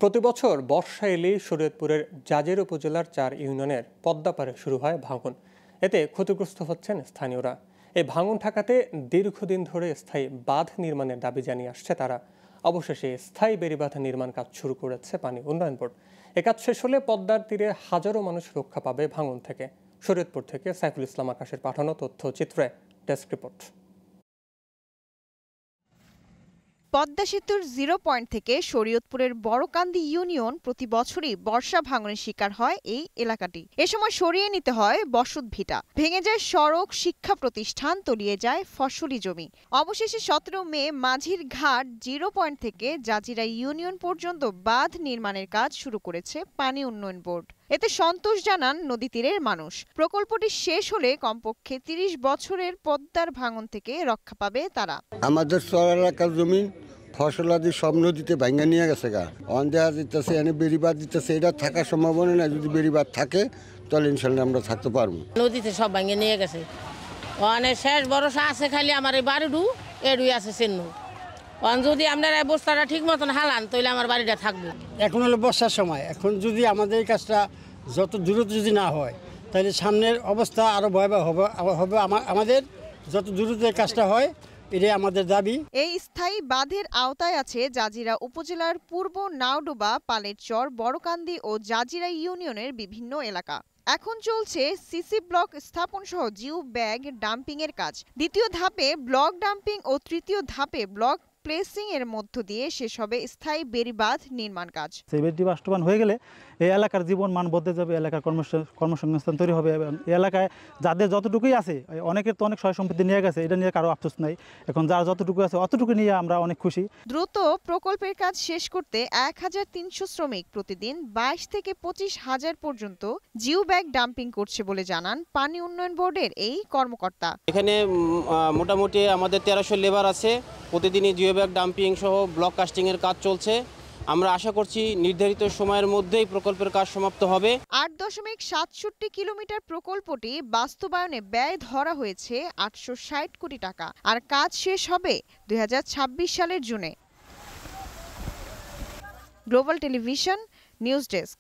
প্রতিবছর বর্ষা এলেই শরীয়তপুরের জাজির উপজেলার ৪ ইউনিয়নের পদ্মাপাড়ে শুরু হয় ভাঙন। এতে ক্ষতিগ্রস্ত হচ্ছেন স্থানীয়রা। এই ভাঙন ঠেকাতে দীর্ঘদিন ধরে স্থায়ী বাঁধ নির্মাণের দাবি জানিয়ে আসছে তারা। অবশেষে স্থায়ী বেড়িবাঁধ নির্মাণ কাজ শুরু করেছে পানি উন্নয়ন বোর্ড। এ কাজ শেষ হলে পদ্মার তীরে হাজারো মানুষ রক্ষা পাবে ভাঙন থেকে। শরীয়তপুর থেকে সাইফুল ইসলাম আকাশের পাঠানো তথ্যচিত্রে ডেস্ক রিপোর্ট। পদ্মা সেতুর 0 পয়েন্ট থেকে শরীয়তপুরের বড়কান্দি ইউনিয়ন প্রতি বছরই বর্ষা ভাঙনের শিকার হয় এই এলাকাটি। এ সময় সরিয়ে নিতে হয় বসত ভিটা, ভেঙে যায় সড়ক, শিক্ষা প্রতিষ্ঠান, তলিয়ে যায় ফসলি জমি। অবশেষে 17 মে মাঝির ঘাট 0 পয়েন্ট থেকে জাজিরা ইউনিয়ন পর্যন্ত বাঁধ নির্মাণের কাজ শুরু করেছে পানি উন্নয়ন বোর্ড। এতে সন্তোষ জানান নদী তীরের মানুষ। প্রকল্পটি শেষ হলে কমপক্ষে 30 বছরের পদ্মার ভাঙন থেকে রক্ষা পাবে তারা। আমাদের চর এলাকার জমি ফসলাদি সব নদীতে ভাঙা নিয়ে গেছে গা, অন্ধেহা দিতেছে, এনে বেড়িবাঁধ দিতেছে। এটা থাকার সম্ভাবনা না, যদি বেড়িবাঁধ থাকে তাহলে ইনশাল্লাহ আমরা থাকতে পারবো। নদীতে সব ভাঙে নিয়ে গেছে, অনেক শেষ ভরসা আছে খালি আমার এই বাড়িটু এডুই আছে চিহ্ন। যদি আপনারা বস্তাটা ঠিক মতন হালান তাহলে আমার বাড়িটা থাকবে। এখন হলো বর্ষার সময়, এখন যদি আমাদের এই কাজটা যত দ্রুত যদি না হয় তাহলে সামনের অবস্থা আরো ভয়াবহ হবে। আমাদের যত দ্রুত এই কাজটা হয় এটাই আমাদের দাবি। এই স্থায়ী বাঁধের আওতায় আছে জাজিরা উপজেলার পূর্ব নাওডোবা, পালেরচর, বড়কান্দি ও জাজিরা ইউনিয়নের বিভিন্ন এলাকা। এখন চলছে সিসি ব্লক স্থাপন সহ জিও ব্যাগ ডাম্পিং এর কাজ। দ্বিতীয় ধাপে ব্লক ডাম্পিং ও তৃতীয় ধাপে ব্লক প্লেসিং এর মধ্য দিয়ে শেষ হবে স্থায়ী বেড়িবাঁধ নির্মাণ কাজ। সেই বেড়িটি বাস্তবায়ন হয়ে গেলে এই এলাকার জীবন মান বদলে যাবে, এলাকার কর্মসংস্থান তৈরি হবে এবং এই এলাকায় যাদের যতটুকুই আছে, অনেকের তো অনেক সয় সম্পত্তি নিয়ে গেছে, এটা নিয়ে কারো আফসোস নাই। এখন যার যতটুকু আছে অতটুকু নিয়ে আমরা অনেক খুশি। দ্রুত প্রকল্পের কাজ শেষ করতে 1300 শ্রমিক প্রতিদিন 22 থেকে 25,000 পর্যন্ত জিও ব্যাগ ডাম্পিং করছে বলে জানান পানি উন্নয়ন বোর্ডের এই কর্মকর্তা। এখানে মোটামুটি আমাদের 1300 লেবার আছে। প্রতিদিনই জিও ব্যাগ ডাম্পিং সহ ব্লক কাস্টিং এর কাজ চলছে। আমরা আশা করছি নির্ধারিত সময়ের মধ্যেই প্রকল্পের কাজ সমাপ্ত হবে। 8.67 কিলোমিটার প্রকল্পটি বাস্তবায়নে ব্যয় ধরা হয়েছে 860 কোটি টাকা, আর কাজ শেষ হবে 2026 সালের জুনে। Global television news desk.